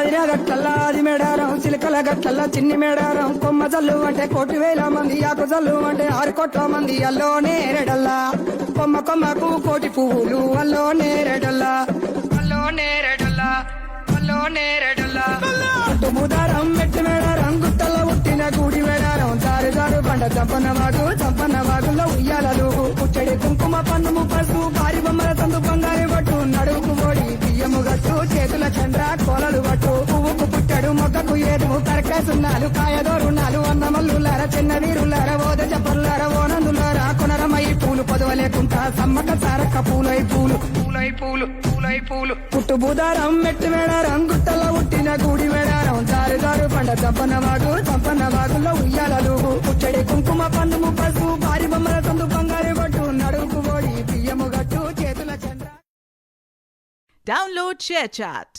ఆదిరా గట్లల్లా ఆది మేడారం చిలకల గట్లల్లా చిన్ని మేడారం కొమ్మ జల్లు అంటే 1,000,000 మంది ఆకు జల్లు అంటే 6 కోట్ల మంది అల్లో నేరేడల్లా కొమ్మ కొమ్మకు 1,000,000 పువ్వులు అల్లో నేరేడల్లా అల్లో నేరేడల్లా అల్లో నేరేడల్లా ముదారం మెట్టి మేడారం గుట్టల్లో పుట్టిన గుడి మేడారం జారు జారు బండ చంపన్న వాగుల్లో ఉయ్యాలలు పుచ్చడి కుంకుమ పన్నుము పసుపు భారీ బొమ్మల సందు బంగారు పట్టు నడువుకు ఓడి బియ్యము గట్టు చేతుల చంద్ర కోలలు పట్టు పువ్వుకు పుట్టడు మొక్కకు ఏదుము కరకాసున్నాలు కాయదోరున్నాలు అన్నమల్లులార చిన్న వీరులార ఓద చెప్పల్లార ఓనందులారా కొనరమై పూలు పొదవలేకుంటా సమ్మక సారక్క పూలై పూలు పూలై పూలు పూలై పూలు పుట్టు బుధారం మెట్టి మేడారం గుట్టల్లో పుట్టిన గుడి మేడారం జారు జారు బండ చంపన్న వాగుల్లో ఉయ్యాలలు పుచ్చడి కుంకుమ పన్నుము పసుపు భారీ బొమ్మల సందు బంగారు పట్టు నడువుకు ఓడి బియ్యము గట్టు చేతుల చంద్ర Download ShareChat.